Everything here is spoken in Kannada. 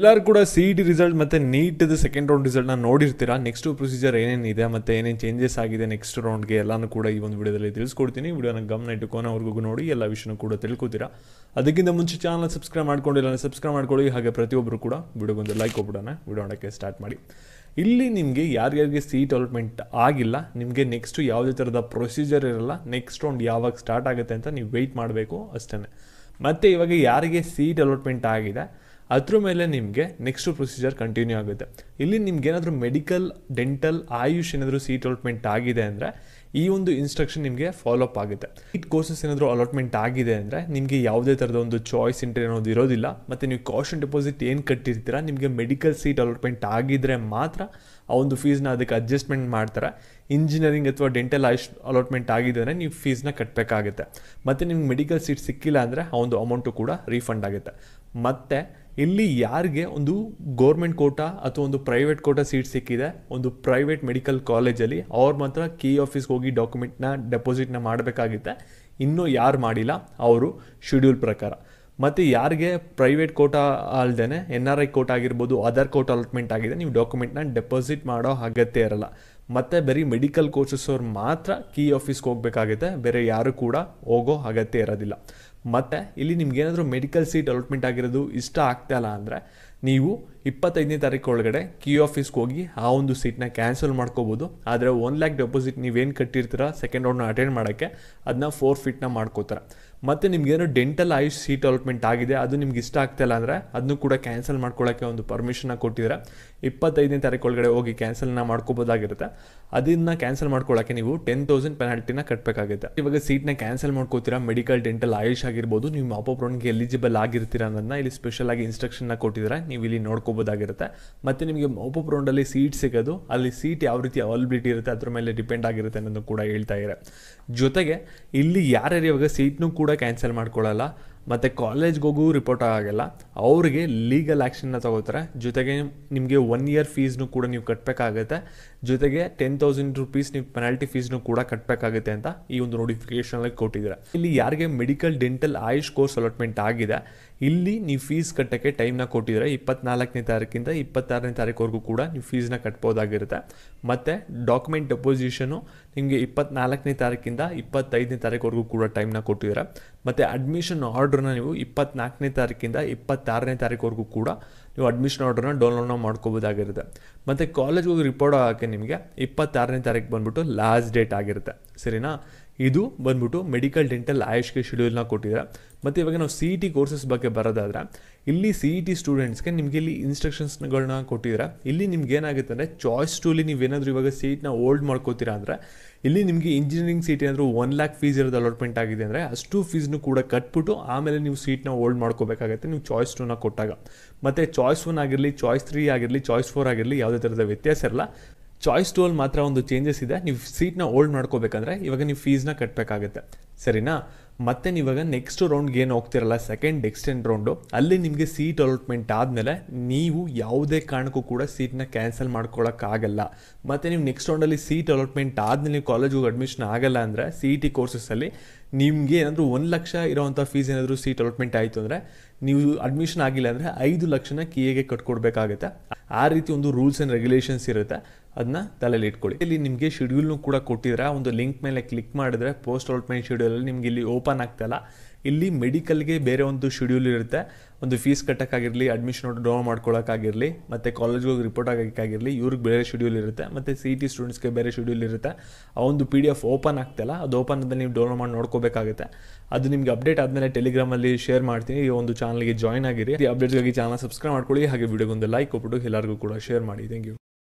ಎಲ್ಲರೂ ಕೂಡ CET ರಿಸಲ್ಟ್ ಮತ್ತು ನೀಟ್ದು ಸೆಕೆಂಡ್ ರೌಂಡ್ ರಿಸಲ್ಟ್ನ ನೋಡಿರ್ತೀರಾ. ನೆಕ್ಸ್ಟ್ ಪ್ರೊಸೀಜರ್ ಏನೇನಿದೆ ಮತ್ತು ಏನೇನು ಚೇಂಜಸ್ ಆಗಿದೆ ನೆಕ್ಸ್ಟ್ ರೌಂಡ್ಗೆ ಎಲ್ಲನೂ ಕೂಡ ಈ ಒಂದು ವಿಡಿಯೋದಲ್ಲಿ ತಿಳಿಸ್ಕೊಡ್ತೀನಿ. ವಿಡಿಯೋನ ಗಮನ ಇಟ್ಟು ಕೊನೆವರೆಗೂ ನೋಡಿ ಎಲ್ಲ ವಿಷಯನೂ ಕೂಡ ತಿಳ್ಕೊತೀರಾ. ಅದಕ್ಕಿಂತ ಮುಂಚೆ ಚಾನಲ್ ಸಬ್ಸ್ಕ್ರೈಬ್ ಮಾಡ್ಕೊಂಡಿಲ್ಲ ಸಬ್ಸ್ಕ್ರೈಬ್ ಮಾಡ್ಕೊಳ್ಳಿ. ಹಾಗೆ ಪ್ರತಿಯೊಬ್ಬರು ಕೂಡ ವಿಡಿಯೋಗೊಂದು ಲೈಕ್ ಕೊಟ್ಬಿಡೋಣ. ವಿಡಿಯೋ ಮಾಡೋಕ್ಕೆ ಸ್ಟಾರ್ಟ್ ಮಾಡಿ. ಇಲ್ಲಿ ನಿಮಗೆ ಯಾರ್ಯಾರಿಗೆ ಸೀಟ್ ಅಲಾಟ್ಮೆಂಟ್ ಆಗಿಲ್ಲ, ನಿಮಗೆ ನೆಕ್ಸ್ಟು ಯಾವುದೇ ಥರದ ಪ್ರೊಸೀಜರ್ ಇರಲ್ಲ. ನೆಕ್ಸ್ಟ್ ರೌಂಡ್ ಯಾವಾಗ ಸ್ಟಾರ್ಟ್ ಆಗುತ್ತೆ ಅಂತ ನೀವು ವೆಯ್ಟ್ ಮಾಡಬೇಕು ಅಷ್ಟೇ. ಮತ್ತು ಇವಾಗ ಯಾರಿಗೆ ಸೀಟ್ ಅಲಾಟ್ಮೆಂಟ್ ಆಗಿದೆ ಅದ್ರ ಮೇಲೆ ನಿಮಗೆ ನೆಕ್ಸ್ಟ್ ಪ್ರೊಸೀಜರ್ ಕಂಟಿನ್ಯೂ ಆಗುತ್ತೆ. ಇಲ್ಲಿ ನಿಮ್ಗೇನಾದರೂ ಮೆಡಿಕಲ್, ಡೆಂಟಲ್, ಆಯುಷ್ ಏನಾದರೂ ಸೀಟ್ ಅಲಾಟ್ಮೆಂಟ್ ಆಗಿದೆ ಅಂದರೆ ಈ ಒಂದು ಇನ್ಸ್ಟ್ರಕ್ಷನ್ ನಿಮಗೆ ಫಾಲೋಅಪ್ ಆಗುತ್ತೆ. ಸೀಟ್ ಕೋರ್ಸಸ್ ಏನಾದರೂ ಅಲಾಟ್ಮೆಂಟ್ ಆಗಿದೆ ಅಂದರೆ ನಿಮಗೆ ಯಾವುದೇ ಥರದ ಒಂದು ಚಾಯ್ಸ್ ಎಂಟ್ರಿ ಅನ್ನೋದು ಇರೋದಿಲ್ಲ. ಮತ್ತು ನೀವು ಕಾಷನ್ ಡೆಪಾಸಿಟ್ ಏನು ಕಟ್ಟಿರ್ತೀರ, ನಿಮಗೆ ಮೆಡಿಕಲ್ ಸೀಟ್ ಅಲಾಟ್ಮೆಂಟ್ ಆಗಿದ್ದರೆ ಮಾತ್ರ ಆ ಒಂದು ಫೀಸ್ನ ಅದಕ್ಕೆ ಅಡ್ಜಸ್ಟ್ಮೆಂಟ್ ಮಾಡ್ತಾರೆ. ಇಂಜಿನಿಯರಿಂಗ್ ಅಥವಾ ಡೆಂಟಲ್ ಆಯುಷ್ ಅಲಾಟ್ಮೆಂಟ್ ಆಗಿದೆ ಅಂದರೆ ನೀವು ಫೀಸ್ನ ಕಟ್ಟಬೇಕಾಗುತ್ತೆ. ಮತ್ತು ನಿಮ್ಗೆ ಮೆಡಿಕಲ್ ಸೀಟ್ ಸಿಕ್ಕಿಲ್ಲ ಅಂದರೆ ಆ ಒಂದು ಅಮೌಂಟು ಕೂಡ ರೀಫಂಡ್ ಆಗುತ್ತೆ. ಮತ್ತು ಇಲ್ಲಿ ಯಾರಿಗೆ ಒಂದು ಗೌರ್ಮೆಂಟ್ ಕೋಟಾ ಅಥವಾ ಒಂದು ಪ್ರೈವೇಟ್ ಕೋಟಾ ಸೀಟ್ ಸಿಕ್ಕಿದೆ ಒಂದು ಪ್ರೈವೇಟ್ ಮೆಡಿಕಲ್ ಕಾಲೇಜಲ್ಲಿ, ಅವ್ರು ಮಾತ್ರ ಕೀ ಆಫೀಸ್ಗೆ ಹೋಗಿ ಡಾಕ್ಯುಮೆಂಟ್ನ ಡೆಪಾಸಿಟ್ನ ಮಾಡಬೇಕಾಗುತ್ತೆ. ಇನ್ನೂ ಯಾರು ಮಾಡಿಲ್ಲ ಅವರು ಶೆಡ್ಯೂಲ್ ಪ್ರಕಾರ. ಮತ್ತು ಯಾರಿಗೆ ಪ್ರೈವೇಟ್ ಕೋಟಾ ಅಲ್ಲದೆ NRI ಕೋಟಾ ಆಗಿರ್ಬೋದು, ಅದರ್ ಕೋಟಾ ಅಲಾಟ್ಮೆಂಟ್ ಆಗಿದೆ, ನೀವು ಡಾಕ್ಯುಮೆಂಟ್ನ ಡೆಪಾಸಿಟ್ ಮಾಡೋ ಅಗತ್ಯ ಇರಲ್ಲ. ಮತ್ತು ಬರೀ ಮೆಡಿಕಲ್ ಕೋರ್ಸಸ್ ಅವ್ರು ಮಾತ್ರ ಕೀ ಆಫೀಸ್ಗೆ ಹೋಗಬೇಕಾಗುತ್ತೆ, ಬೇರೆ ಯಾರು ಕೂಡ ಹೋಗೋ ಅಗತ್ಯ ಇರೋದಿಲ್ಲ. ಮತ್ತು ಇಲ್ಲಿ ನಿಮ್ಗೇನಾದರೂ ಮೆಡಿಕಲ್ ಸೀಟ್ ಅಲಾಟ್ಮೆಂಟ್ ಆಗಿರೋದು ಇಷ್ಟ ಆಗ್ತಾಯಿಲ್ಲ ಅಂದರೆ ನೀವು 25ನೇ ತಾರೀಕು ಒಳಗಡೆ ಕೀ ಆಫೀಸ್ಗೆ ಹೋಗಿ ಆ ಒಂದು ಸೀಟ್ನ ಕ್ಯಾನ್ಸಲ್ ಮಾಡ್ಕೋಬೋದು. ಆದರೆ 1 lakh ಡೆಪಾಸಿಟ್ ನೀವೇನು ಕಟ್ಟಿರ್ತೀರ ಸೆಕೆಂಡ್ ರೌಂಡ್ನ ಅಟೆಂಡ್ ಮಾಡೋಕ್ಕೆ ಅದನ್ನ ಫೋರ್ಫಿಟ್ನ ಮಾಡ್ಕೋತಾರೆ. ಮತ್ತು ನಿಮ್ಗೇನೋ ಡೆಂಟಲ್ ಆಯುಷ್ ಸೀಟ್ ಅಲಾಟ್ಮೆಂಟ್ ಆಗಿದೆ, ಅದು ನಿಮ್ಗೆ ಇಷ್ಟ ಆಗ್ತಾಯಿಲ್ಲ ಅಂದರೆ ಅದನ್ನು ಕೂಡ ಕ್ಯಾನ್ಸಲ್ ಮಾಡ್ಕೊಳ್ಳೋಕ್ಕೆ ಒಂದು ಪರ್ಮಿಷನ್ನ ಕೊಟ್ಟಿದ್ದಾರೆ. 25ನೇ ತಾರೀಕು ಒಳಗಡೆ ಹೋಗಿ ಕ್ಯಾನ್ಸಲ್ನ ಮಾಡ್ಕೋಬೋದಾಗಿರುತ್ತೆ. ಅದನ್ನು ಕ್ಯಾನ್ಸಲ್ ಮಾಡ್ಕೊಳ್ಳೋಕ್ಕೆ ನೀವು 10,000 ಪೆನಾಲ್ಟಿನ ಕಟ್ಟಬೇಕಾಗುತ್ತೆ. ಇವಾಗ ಸೀಟ್ನ ಕ್ಯಾನ್ಸಲ್ ಮಾಡ್ಕೋತೀರಾ, ಮೆಡಿಕಲ್, ಡೆಂಟಲ್, ಆಯುಷ್ ಆಗಿರ್ಬೋದು, ನೀವು ಮಾಪಪ್ ರೌಂಡ್ಗೆ ಎಲಿಜಿಬಲ್ ಆಗಿರ್ತೀರ ಅನ್ನೋದನ್ನ ಇಲ್ಲಿ ಸ್ಪೆಷಲ್ ಆಗಿ ಇನ್ಸ್ಟ್ರಕ್ಷನ್ನ ಕೊಟ್ಟಿದ್ದಾರೆ, ನೀವು ಇಲ್ಲಿ ನೋಡ್ಕೋಬೋದಾಗಿರುತ್ತೆ. ಮತ್ತು ನಿಮಗೆ ಮಾಪಪ್ ರೌಂಡಲ್ಲಿ ಸೀಟ್ ಸಿಗೋದು ಅಲ್ಲಿ ಸೀಟ್ ಯಾವ ರೀತಿ ಅವೈಲಬಿಲಿಟಿ ಇರುತ್ತೆ ಅದ್ರ ಮೇಲೆ ಡಿಪೆಂಡ್ ಆಗಿರುತ್ತೆ ಅನ್ನೋದು ಕೂಡ ಹೇಳ್ತಾ ಇದ್ದಾರೆ. ಜೊತೆಗೆ ಇಲ್ಲಿ ಯಾರ್ಯಾರು ಇವಾಗ ಸೀಟ್ನೂ ಕೂಡ ಕ್ಯಾನ್ಸಲ್ ಮಾಡ್ಕೊಳ್ಳಲ್ಲ ಮತ್ತು ಕಾಲೇಜ್ಗೆ ಹೋಗೂ ರಿಪೋರ್ಟ್ ಆಗಲ್ಲ, ಅವರಿಗೆ ಲೀಗಲ್ ಆ್ಯಕ್ಷನ್ನ ತಗೋತಾರೆ. ಜೊತೆಗೆ ನಿಮಗೆ 1 year ಫೀಸ್ನೂ ಕೂಡ ನೀವು ಕಟ್ಟಬೇಕಾಗುತ್ತೆ. ಜೊತೆಗೆ 10,000 ರೂಪೀಸ್ ನೀವು ಪೆನಾಲ್ಟಿ ಫೀಸ್ನೂ ಕೂಡ ಕಟ್ಟಬೇಕಾಗುತ್ತೆ ಅಂತ ಈ ಒಂದು ನೋಟಿಫಿಕೇಷನಲ್ಲಿ ಕೊಟ್ಟಿದ್ದಾರೆ. ಇಲ್ಲಿ ಯಾರಿಗೆ medical, dental, AYUSH course allotment ಆಗಿದೆ ಇಲ್ಲಿ ನೀವು ಫೀಸ್ ಕಟ್ಟೋಕ್ಕೆ ಟೈಮ್ನ ಕೊಟ್ಟಿದ್ದಾರೆ. 24ನೇ ತಾರೀಕಿಂದ 26ನೇ ತಾರೀಕುವರೆಗೂ ಕೂಡ ನೀವು ಫೀಸ್ನ ಕಟ್ಬೋದಾಗಿರುತ್ತೆ. ಮತ್ತು ಡಾಕ್ಯುಮೆಂಟ್ ಡೆಪೋಸಿಷನು ನಿಮಗೆ 24ನೇ ತಾರೀಕಿಂದ 25ನೇ ತಾರೀಕುವರೆಗೂ ಕೂಡ ಟೈಮ್ನ ಕೊಟ್ಟಿದ್ದಾರೆ. ಮತ್ತು ಅಡ್ಮಿಷನ್ ಆರ್ಡ್ರನ್ನ ನೀವು 24ನೇ ತಾರೀಕಿಂದ 26ನೇ ತಾರೀಕುವರೆಗೂ ಕೂಡ ನೀವು ಅಡ್ಮಿಷನ್ ಆರ್ಡ್ರನ್ನ ಡೌನ್ಲೋಡ್ನ ಮಾಡ್ಕೋಬೋದಾಗಿರುತ್ತೆ. ಮತ್ತು ಕಾಲೇಜ್ಗೆ ಹೋಗಿ ರಿಪೋರ್ಟ್ ಆಗೋಕ್ಕೆ ನಿಮಗೆ 26ನೇ ತಾರೀಕು ಬಂದ್ಬಿಟ್ಟು ಲಾಸ್ಟ್ ಡೇಟ್ ಆಗಿರುತ್ತೆ. ಸರಿನಾ? ಇದು ಬಂದ್ಬಿಟ್ಟು ಮೆಡಿಕಲ್, ಡೆಂಟಲ್, ಆಯುಷ್ಗೆ ಶೆಡ್ಯೂಲ್ನ ಕೊಟ್ಟಿದ್ದಾರೆ. ಮತ್ತು ಇವಾಗ ನಾವು CET ಕೋರ್ಸಸ್ ಬಗ್ಗೆ ಬರೋದಾದರೆ ಇಲ್ಲಿ CET ಸ್ಟೂಡೆಂಟ್ಸ್ಗೆ ನಿಮಗೆ ಇಲ್ಲಿ ಇನ್ಸ್ಟ್ರಕ್ಷನ್ಸ್ಗಳನ್ನ ಕೊಟ್ಟಿದ್ದಾರೆ. ಇಲ್ಲಿ ನಿಮ್ಗೆ ಏನಾಗುತ್ತೆ ಅಂದರೆ ಚಾಯ್ಸ್ ಟೂಲಿ ನೀವೇನಾದರೂ ಇವಾಗ ಸೀಟ್ನ ಹೋಲ್ಡ್ ಮಾಡ್ಕೋತೀರಾ ಅಂದರೆ ಇಲ್ಲಿ ನಿಮಗೆ ಇಂಜಿನಿಯರಿಂಗ್ ಸೀಟ್ ಏನಾದರೂ 1 lakh ಫೀಸ್ ಇರೋದು ಅಲಾಟ್ಮೆಂಟ್ ಆಗಿದೆ ಅಂದರೆ ಅಷ್ಟು ಫೀಸ್ನು ಕೂಡ ಕಟ್ಬಿಟ್ಟು ಆಮೇಲೆ ನೀವು ಸೀಟ್ನ ಹೋಲ್ಡ್ ಮಾಡ್ಕೋಬೇಕಾಗುತ್ತೆ ನೀವು ಚಾಯ್ಸ್ 2ನ ಕೊಟ್ಟಾಗ. ಮತ್ತು ಚಾಯ್ಸ್ 1 ಆಗಿರಲಿ, ಚಾಯ್ಸ್ 3 ಆಗಿರಲಿ, ಚಾಯ್ಸ್ 4 ಆಗಿರಲಿ, ಯಾವುದೇ ಥರದ ವ್ಯತ್ಯಾಸ ಇರಲ್ಲ. ಚಾಯ್ಸ್ 2 ಅಲ್ಲಿ ಮಾತ್ರ ಒಂದು ಚೇಂಜಸ್ ಇದೆ. ನೀವು ಸೀಟ್ನ ಹೋಲ್ಡ್ ಮಾಡ್ಕೋಬೇಕಂದ್ರೆ ಇವಾಗ ನೀವು ಫೀಸ್ನ ಕಟ್ಟಬೇಕಾಗುತ್ತೆ. ಸರಿನಾ? ಮತ್ತು ನೀವಾಗ ನೆಕ್ಸ್ಟ್ ರೌಂಡ್ಗೆ ಏನು ಹೋಗ್ತಿರಲ್ಲ ಸೆಕೆಂಡ್ ಎಕ್ಸ್ಟೆಂಡ್ ರೌಂಡು, ಅಲ್ಲಿ ನಿಮಗೆ ಸೀಟ್ ಅಲಾಟ್ಮೆಂಟ್ ಆದಮೇಲೆ ನೀವು ಯಾವುದೇ ಕಾರಣಕ್ಕೂ ಕೂಡ ಸೀಟ್ನ ಕ್ಯಾನ್ಸಲ್ ಮಾಡ್ಕೊಳ್ಳೋಕ್ಕಾಗಲ್ಲ. ಮತ್ತು ನೀವು ನೆಕ್ಸ್ಟ್ ರೌಂಡಲ್ಲಿ ಸೀಟ್ ಅಲಾಟ್ಮೆಂಟ್ ಆದಮೇಲೆ ನೀವು ಕಾಲೇಜಿಗೆ ಅಡ್ಮಿಷನ್ ಆಗಲ್ಲ ಅಂದರೆ CET ಕೋರ್ಸಸ್ಸಲ್ಲಿ ನಿಮಗೆ ಏನಾದರೂ 1 ಲಕ್ಷ ಇರೋವಂಥ ಫೀಸ್ ಏನಾದರೂ ಸೀಟ್ ಅಲಾಟ್ಮೆಂಟ್ ಆಯಿತು ಅಂದರೆ ನೀವು ಅಡ್ಮಿಷನ್ ಆಗಿಲ್ಲ ಅಂದರೆ 5 ಲಕ್ಷನ KA ಕಟ್ಕೊಡ್ಬೇಕಾಗುತ್ತೆ. ಆ ರೀತಿ ಒಂದು ರೂಲ್ಸ್ ಆ್ಯಂಡ್ ರೆಗ್ಯುಲೇಷನ್ಸ್ ಇರುತ್ತೆ, ಅದನ್ನ ತಲೆಯಲ್ಲಿ ಇಟ್ಕೊಳ್ಳಿ. ಇಲ್ಲಿ ನಿಮಗೆ ಶೆಡ್ಯೂಲ್ನು ಕೂಡ ಕೊಟ್ಟಿದ್ದಾರೆ. ಒಂದು ಲಿಂಕ್ ಮೇಲೆ ಕ್ಲಿಕ್ ಮಾಡಿದ್ರೆ ಪೋಸ್ಟ್ ಅಲಾಟ್ಮೆಂಟ್ ಶೆಡ್ಯೂಲಲ್ಲಿ ನಿಮಗೆ ಇಲ್ಲಿ ಓಪನ್ ಆಗ್ತಾಯಿಲ್ಲ. ಇಲ್ಲಿ ಮೆಡಿಕಲ್ಗೆ ಬೇರೆ ಒಂದು ಶೆಡ್ಯೂಲ್ ಇರುತ್ತೆ, ಒಂದು ಫೀಸ್ ಕಟ್ಟೋಕ್ಕಾಗಿರಲಿ, ಅಡ್ಮಿಷನ್ ಡೌನ್ ಮಾಡ್ಕೊಳ್ಳೋಕ್ಕಾಗಿರಲಿ, ಮತ್ತು ಕಾಲೇಜ್ಗೆ ಹೋಗಿ ರಿಪೋರ್ಟ್ ಆಗೋಕ್ಕಾಗಿರಲಿ, ಇವ್ರಿಗೆ ಬೇರೆ ಶೆಡ್ಯೂಲ್ ಇರುತ್ತೆ. ಮತ್ತು CET ಸ್ಟೂಡೆಂಟ್ಸ್ಗೆ ಬೇರೆ ಶೆಡ್ಯೂಲ್ ಇರುತ್ತೆ. ಆ ಒಂದು PDF ಓಪನ್ ಆಗ್ತಾಯಿಲ್ಲ, ಅದು ಓಪನ್ ಆದಮೇಲೆ ನೀವು ಡೌನ್ಲೋಡ್ ಮಾಡಿ ನೋಡ್ಕೋಬೇಕಾಗುತ್ತೆ. ಅದು ನಿಮಗೆ ಅಪ್ಡೇಟ್ ಆದಮೇಲೆ ಟೆಲಿಗ್ರಾಮಲ್ಲಿ ಶೇರ್ ಮಾಡ್ತೀನಿ. ಈ ಒಂದು ಚಾನಲ್ಗೆ ಜಾಯ್ನ್ ಆಗಿರಿ. ಈ ಅಪ್ಡೇಟ್ಸ್ಗಾಗಿ ಚಾನಲ್ ಸಬ್ಸ್ಕ್ರೈಬ್ ಮಾಡ್ಕೊಳ್ಳಿ. ಹಾಗೆ ವಿಡಿಯೋಗೊಂದು ಲೈಕ್ ಕೊಟ್ಬಿಟ್ಟು ಎಲ್ಲರಿಗೂ ಕೂಡ ಶೇರ್ ಮಾಡಿ. Thank you.